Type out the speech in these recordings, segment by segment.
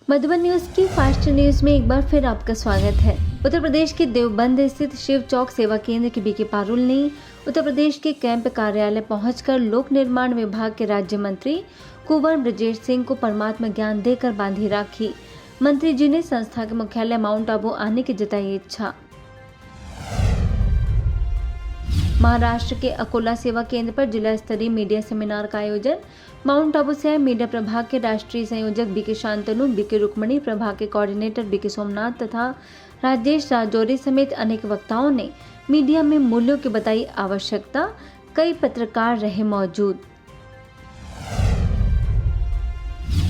Madhuban news की fast news में एक बार फिर आपका स्वागत है। उत्तर प्रदेश के देवबंद स्थित शिव चौक सेवा केंद्र के बीके पारुल ने उत्तर प्रदेश के कैंप कार्यालय पहुंचकर लोक निर्माण विभाग के राज्य मंत्री कुंवर ब्रजेश सिंह को परमात्मा ज्ञान देकर बांधी राखी। मंत्री जी ने संस्था के मुख्यालय माउंट आबू आने की जताई इच्छा। महाराष्ट्र के अकोला सेवा केंद्र पर जिला स्तरीय मीडिया सेमिनार का आयोजन। माउंट आबू से मीडिया प्रभाग के राष्ट्रीय संयोजक बीके शांतनु, बीके रुक्मणी, प्रभाग के कोऑर्डिनेटर बीके सोमनाथ तथा राजेश राजौरी समेत अनेक वक्ताओं ने मीडिया में मूल्यों की बताई आवश्यकता। कई पत्रकार रहे मौजूद।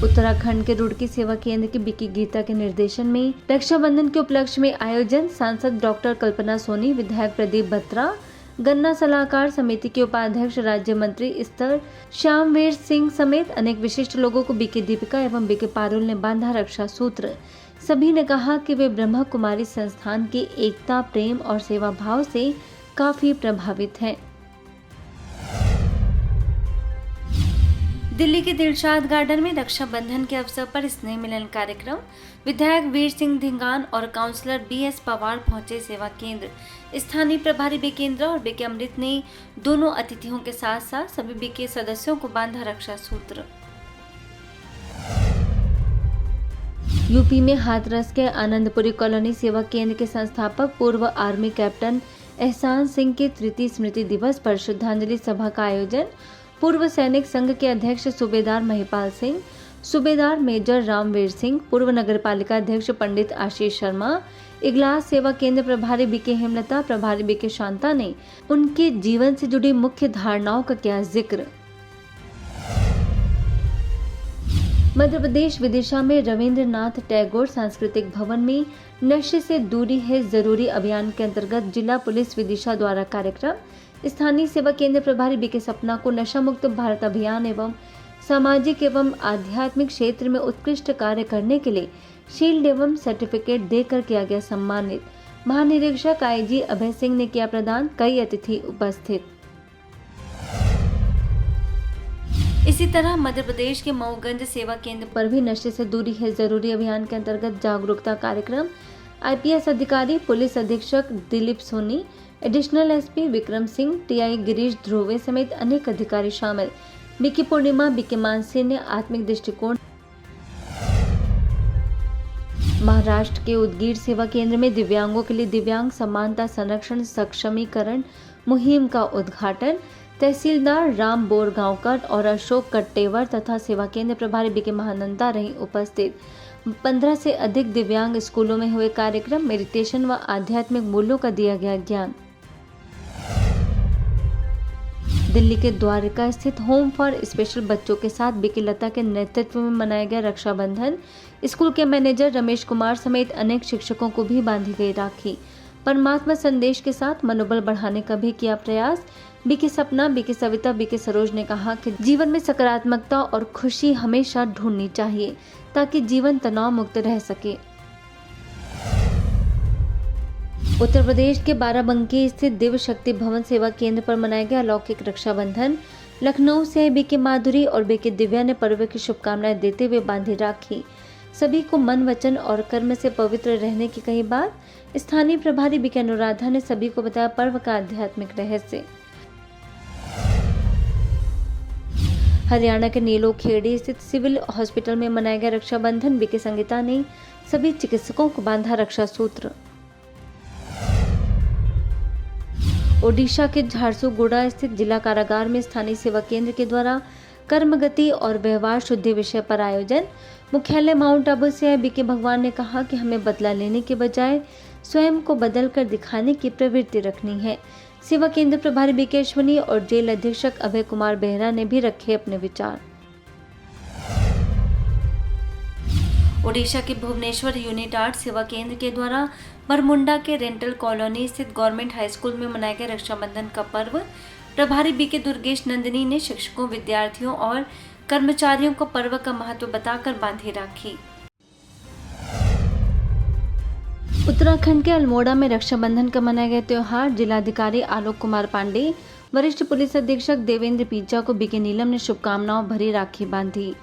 उत्तराखंड के रुड़की सेवा केंद्र की बीके गीता के निर्देशन में रक्षाबंधन के उपलक्ष्य में आयोजन। सांसद डॉक्टर कल्पना सोनी, विधायक प्रदीप बत्रा, गन्ना सलाहकार समिति के उपाध्यक्ष राज्य मंत्री स्तर श्यामवीर सिंह समेत अनेक विशिष्ट लोगों को बीके दीपिका एवं बीके पारुल ने बांधा रक्षा सूत्र। सभी ने कहा कि वे ब्रह्मा कुमारी संस्थान की एकता, प्रेम और सेवा भाव से काफी प्रभावित हैं। दिल्ली के दिलशाद गार्डन में रक्षाबंधन के अवसर पर स्नेह मिलन कार्यक्रम। विधायक वीर सिंह धिंगान और काउंसलर BS पवार पहुंचे सेवा केंद्र। स्थानीय प्रभारी बीकेंद्र और बीके अमृत ने दोनों अतिथियों के साथ साथ सभी बीके सदस्यों को बांधा रक्षा सूत्र। यूपी में हाथरस के आनंदपुरी कॉलोनी सेवा केंद्र के संस्थापक पूर्व आर्मी कैप्टन एहसान सिंह के तृतीय स्मृति दिवस पर श्रद्धांजलि सभा का आयोजन। पूर्व सैनिक संघ के अध्यक्ष सूबेदार महिपाल सिंह, सूबेदार मेजर रामवीर सिंह, पूर्व नगरपालिका अध्यक्ष पंडित आशीष शर्मा, इगलास सेवा केंद्र प्रभारी बीके हेमलता, प्रभारी बीके शांता ने उनके जीवन से जुड़ी मुख्य धारणाओं का किया जिक्र। मध्य प्रदेश विदिशा में रविंद्रनाथ टैगोर सांस्कृतिक भवन में नशे से दूरी है जरूरी अभियान के अंतर्गत जिला पुलिस विदिशा द्वारा कार्यक्रम। स्थानीय सेवा केंद्र प्रभारी बीके सपना को नशा मुक्त भारत अभियान एवं सामाजिक एवं आध्यात्मिक क्षेत्र में उत्कृष्ट कार्य करने के लिए शील्ड एवं सर्टिफिकेट देकर किया गया सम्मानित। महानिरीक्षक IG अभय सिंह ने किया प्रदान। कई अतिथि उपस्थित। इसी तरह मध्य प्रदेश के मऊगंज सेवा केंद्र पर भी नशे से दूरी है जरूरी अभियान के अंतर्गत जागरूकता कार्यक्रम। IPS अधिकारी पुलिस अधीक्षक Dilip Soni, additional SP Vikram Singh, TI Girish Dhruve समेत अनेक अधिकारी शामिल। बीके पूर्णिमा, बीके मानसी ने आत्मिक दृष्टिकोण। महाराष्ट्र के उदगीर सेवा केंद्र में दिव्यांगों के लिए दिव्यांग समानता संरक्षण सक्षमीकरण मुहिम का उद्घाटन। तहसीलदार राम बोरगांवकर और अशोक कट्टेवर तथा सेवा केंद्र प्रभारी बीके महानंदा रही उपस्थित। 15 से अधिक दिव्यांग स्कूलों में हुए कार्यक्रम। मेडिटेशन व आध्यात्मिक मूल्यों का दिया गया ज्ञान। दिल्ली के द्वारका स्थित होम फॉर स्पेशल बच्चों के साथ बीके लता के नेतृत्व में मनाया गया रक्षाबंधन। स्कूल के मैनेजर रमेश कुमार समेत अनेक शिक्षकों को भी बांधी गई राखी। परमात्मा संदेश के साथ मनोबल बढ़ाने का भी किया प्रयास। बीके सपना, बीके सविता, बीके सरोज ने कहा कि जीवन में सकारात्मकता और खुशी हमेशा ढूंढनी चाहिए ताकि जीवन तनाव मुक्त रह सके। उत्तर प्रदेश के बाराबंकी स्थित दिव्य शक्ति भवन सेवा केंद्र पर मनाया गया अलौकिक रक्षाबंधन। लखनऊ से बीके माधुरी और बीके दिव्या ने पर्व की शुभकामनाएं देते हुए बांधी राखी। सभी को मन, वचन और कर्म से पवित्र रहने की कही बात। स्थानीय प्रभारी बीके अनुराधा ने सभी को बताया पर्व का आध्यात्मिक रहस्य। हरियाणा के नीलोखेड़ी स्थित सिविल हॉस्पिटल में मनाया गया रक्षाबंधन। बीके संगीता ने सभी चिकित्सकों को बांधा रक्षा सूत्र। ओडिशा के झारसुगुड़ा स्थित जिला कारागार में स्थानीय सेवा केंद्र के द्वारा कर्मगति और व्यवहार शुद्धि विषय पर आयोजन। मुख्यालय माउंट आबू से बीके भगवान ने कहा कि हमें बदला लेने के बजाय स्वयं को बदल कर दिखाने की प्रवृत्ति रखनी है। सेवा केंद्र प्रभारी बीके अश्विनी और जेल अधीक्षक अभय कुमार बेहरा ने भी रखे अपने विचार। ओडिशा के भुवनेश्वर यूनिट 8 सेवा केंद्र के द्वारा बरमुंडा के रेंटल कॉलोनी स्थित गवर्नमेंट हाई स्कूल में मनाया गया रक्षाबंधन का पर्व। प्रभारी बीके दुर्गेश नंदिनी ने शिक्षकों, विद्यार्थियों और कर्मचारियों को पर्व का महत्व बताकर बांधी राखी। उत्तराखंड के अल्मोड़ा में रक्षाबंधन का मनाया गया त्योहार। जिलाधिकारी आलोक कुमार पांडे, वरिष्ठ पुलिस अधीक्षक देवेंद्र पीचा को बीके नीलम ने शुभकामनाओं भरी राखी बांधी।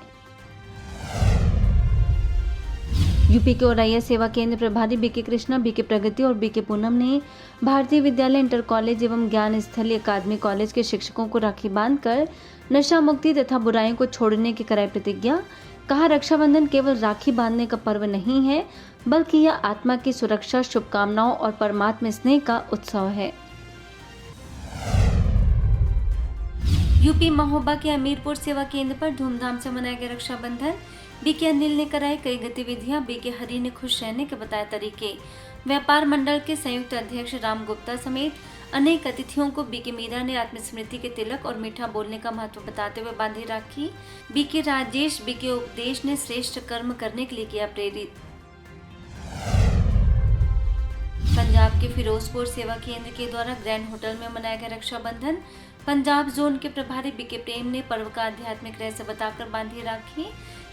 यूपी के औरैया सेवा केंद्र प्रभारी बीके कृष्णा, बीके प्रगति और बीके पूनम ने भारतीय विद्यालय इंटर कॉलेज एवं ज्ञान स्थली अकादमी कॉलेज के शिक्षकों को राखी बांधकर नशा मुक्ति तथा बुराइयों को छोड़ने की कराई प्रतिज्ञा। कहा, रक्षाबंधन केवल राखी बांधने का पर्व नहीं है, बल्कि यह आत्मा की सुरक्षा, शुभकामनाओं और परमात्मा स्नेह का उत्सव है। यूपी महोबा के अमीरपुर सेवा केंद्र पर धूमधाम से मनाया गया रक्षाबंधन। बीके अनिल ने कराई कई गतिविधियां, बीके हरी ने खुश रहने के बताए तरीके। व्यापार मंडल के संयुक्त अध्यक्ष राम गुप्ता समेत अनेक अतिथियों को बीके मीरा ने आत्मस्मृति के तिलक और मीठा बोलने का महत्व बताते हुए बांधी राखी। बीके राजेश, बीके उपदेश ने श्रेष्ठ कर्म करने के लिए किया प्रेरित। पंजाब के फिरोजपुर सेवा केंद्र के द्वारा ग्रैंड होटल में मनाया गया रक्षाबंधन। पंजाब जोन के प्रभारी बीके प्रेम ने पर्व का आध्यात्मिक रहस्य बताकर बांधी राखी,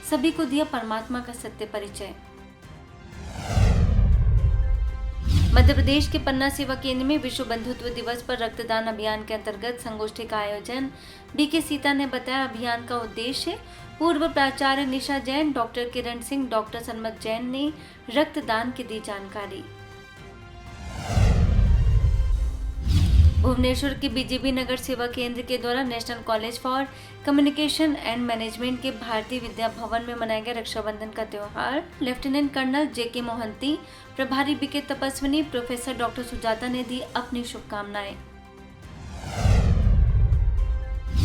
सभी को दिया परमात्मा का सत्य परिचय। मध्य प्रदेश के पन्ना सेवा केंद्र में विश्व बंधुत्व दिवस पर रक्तदान अभियान के अंतर्गत संगोष्ठी का आयोजन। बीके सीता ने बताया, अभियान का उद्देश्य पूर्व प्राचार्य निशा जैन, डॉक्टर किरण सिंह, डॉक्टर सन्मत जैन ने रक्तदान की दी जानकारी। भुवनेश्वर के बीजेपी नगर सेवा केंद्र के द्वारा national college for communication and management के भारतीय विद्या भवन में मनाया गया रक्षाबंधन का त्योहार। लेफ्टिनेंट कर्नल जेके मोहंती, प्रभारी बीके तपस्विनी, प्रोफेसर डॉक्टर सुजाता ने दी अपनी शुभकामनाएं।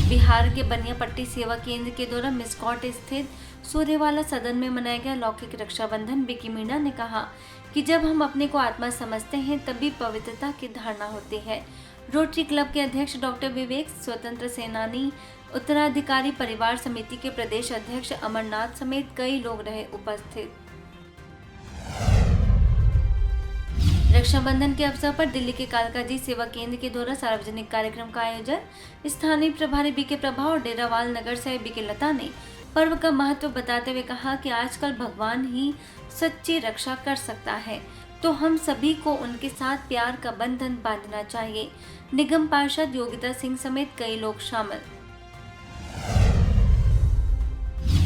बिहार के बनियापट्टी सेवा केंद्र के द्वारा मिस्कॉट स्थित सूर्यवाला सदन में मनाया गया लौकिक रक्षाबंधन। बीके मीणा ने कहा कि जब हम अपने को आत्मा समझते हैं तभी पवित्रता की धारणा होती है। रोटरी क्लब के अध्यक्ष डॉक्टर विवेक, स्वतंत्र सेनानी उत्तराधिकारी परिवार समिति के प्रदेश अध्यक्ष अमरनाथ समेत कई लोग रहे उपस्थित। रक्षाबंधन के अवसर पर दिल्ली के कालकाजी सेवा केंद्र के द्वारा सार्वजनिक कार्यक्रम का आयोजन। स्थानीय प्रभारी बीके प्रभा और डेरावाल नगर से बीके लता ने पर्व का महत्व बताते हुए कहा कि आजकल भगवान ही सच्ची रक्षा कर सकता है, तो हम सभी को उनके साथ प्यार का बंधन बांधना चाहिए। निगम पार्षद योगिता सिंह समेत कई लोग शामिल।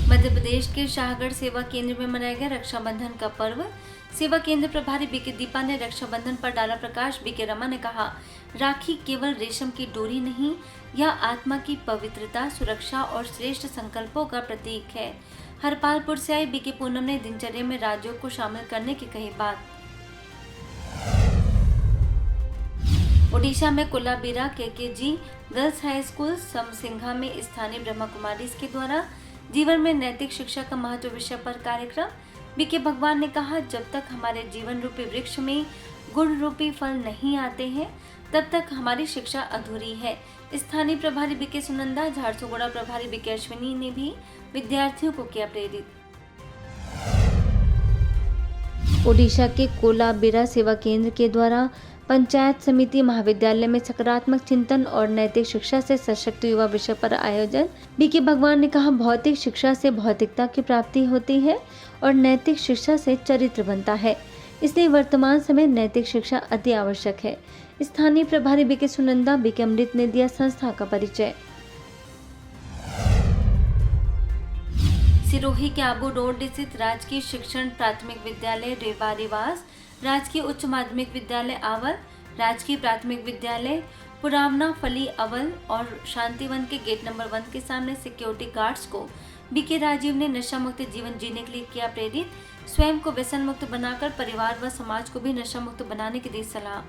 मध्य प्रदेश के शाहगढ़ सेवा केंद्र में मनाया गया रक्षाबंधन का पर्व। सेवा केंद्र प्रभारी बीके दीपा ने रक्षाबंधन पर डाला प्रकाश। बीके रमा ने कहा, राखी केवल रेशम की डोरी नहीं, यह आत्मा की पवित्रता, सुरक्षा और श्रेष्ठ संकल्पों का प्रतीक है। हरपालपुर से आई बीके पूनम ने दिनचर्या में राजयोग को शामिल करने की कही बात। ओडिशा में Kolabira KKG girls high school Samsingha में स्थानीय ब्रह्मा कुमारीज के द्वारा जीवन में नैतिक शिक्षा का महत्व विषय पर कार्यक्रम। बीके भगवान ने कहा, जब तक हमारे जीवन रूपी वृक्ष में गुण रूपी फल नहीं आते हैं तब तक हमारी शिक्षा अधूरी है। स्थानीय प्रभारी बीके सुनंदा, झारसुगुड़ा प्रभारी बीके अश्विनी ने भी विद्यार्थियों को किया प्रेरित। ओडिशा के कोलाबिरा सेवा केंद्र के द्वारा पंचायत समिति महाविद्यालय में सकारात्मक चिंतन और नैतिक शिक्षा से सशक्त युवा विषय पर आयोजन। बीके भगवान ने कहा, भौतिक शिक्षा से भौतिकता की प्राप्ति होती है और नैतिक शिक्षा से चरित्र बनता है, इसलिए वर्तमान समय नैतिक शिक्षा अति आवश्यक है। स्थानीय प्रभारी बीके सुनंदा, बीके अमृत ने दिया संस्था का परिचय। सिरोही के आबू रोड स्थित राजकीय शिक्षण प्राथमिक विद्यालय रेवा रिवास, राजकीय उच्च माध्यमिक विद्यालय आवल, राजकीय प्राथमिक विद्यालय पुरावना फली अवल और शांतिवन के गेट नंबर 1 के सामने सिक्योरिटी गार्ड्स को बीके राजीव ने नशा मुक्त जीवन जीने के लिए किया प्रेरित। स्वयं को व्यसन मुक्त बनाकर परिवार व समाज को भी नशा मुक्त बनाने की दी सलाह।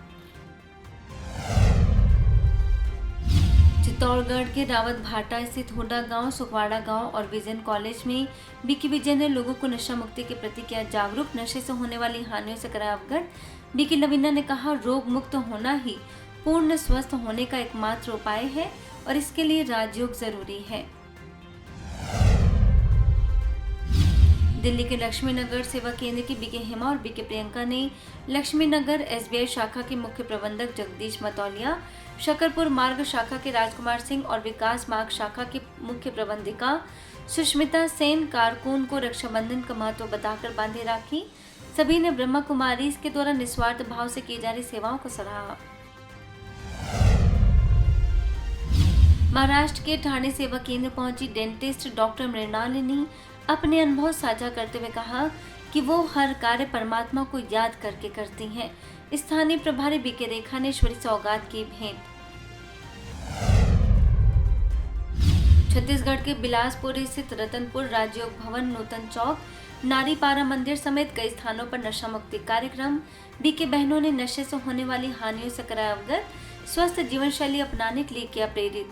चित्तौड़गढ़ के रावत भाटा स्थित हुडा गांव, सुखवाड़ा गांव और विजन कॉलेज में बीके विजय ने लोगों को नशा मुक्ति के प्रति किया जागरूक। नशे से होने वाली हानियों से कराया अवगत। बीके लवीना ने कहा, रोग मुक्त होना ही पूर्ण स्वस्थ होने का एकमात्र उपाय है और इसके लिए राजयोग जरूरी है। दिल्ली के लक्ष्मी नगर सेवा केंद्र की बीके हेमा और बीके प्रियंका ने लक्ष्मी नगर एसबीआई शाखा के मुख्य प्रबंधक जगदीश मतौलिया, शकरपुर मार्ग शाखा के राजकुमार सिंह और विकास मार्ग शाखा की मुख्य प्रबंधिका सुष्मिता सेन कारकुन को रक्षाबंधन का महत्व बताकर बांधी राखी। सभी ने ब्रह्मा कुमारीज के द्वारा निस्वार्थ भाव से की जा रही सेवाओं को सराहा। महाराष्ट्र के ठाणे सेवा केंद्र पहुंची डेंटिस्ट डॉक्टर मृणालिनी अपने अनुभव साझा करते हुए कहा कि वो हर कार्य परमात्मा को याद करके करती हैं। स्थानीय प्रभारी बीके रेखा ने ईश्वरी सौगात की भेंट। छत्तीसगढ़ के बिलासपुर स्थित रतनपुर राजयोग भवन, नूतन चौक, नारीपारा मंदिर समेत कई स्थानों पर नशा मुक्ति कार्यक्रम। बीके बहनों ने नशे से होने वाली हानियों से कराया अवगत, स्वस्थ जीवन शैली अपनाने के लिए किया प्रेरित।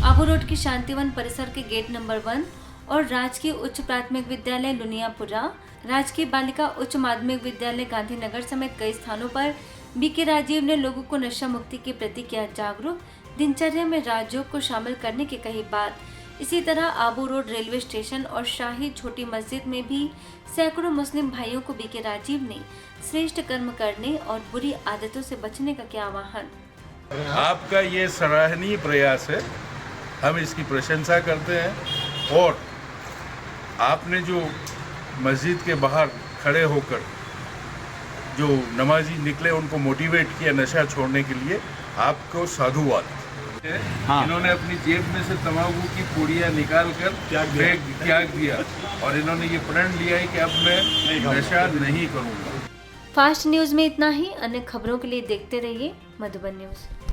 आबू रोड के शांतिवन परिसर के गेट नंबर 1 और राजकीय उच्च प्राथमिक विद्यालय लुनियापुरा, राजकीय बालिका उच्च माध्यमिक विद्यालय गांधीनगर समेत कई स्थानों पर बीके राजीव ने लोगों को नशा मुक्ति के प्रति किया जागरूक, दिनचर्या में राजयोग को शामिल करने की कही बात। इसी तरह आबू रोड रेलवे स्टेशन और शाही छोटी मस्जिद में भी सैकड़ों मुस्लिम भाइयों को बीके राजीव ने श्रेष्ठ कर्म करने और बुरी आदतों से बचने का किया आह्वान। आपका ये सराहनीय प्रयास है, हम इसकी प्रशंसा करते हैं। और आपने जो मस्जिद के बाहर खड़े होकर जो नमाजी निकले उनको मोटिवेट किया नशा छोड़ने के लिए, आपको साधुवाद। हाँ। इन्होंने अपनी जेब में से तंबाकू की पुड़िया निकाल कर त्याग दिया और इन्होंने ये प्रण लिया है कि अब मैं नशा नहीं करूँगा। फास्ट न्यूज में इतना ही। अन्य खबरों के लिए देखते रहिए मधुबन न्यूज।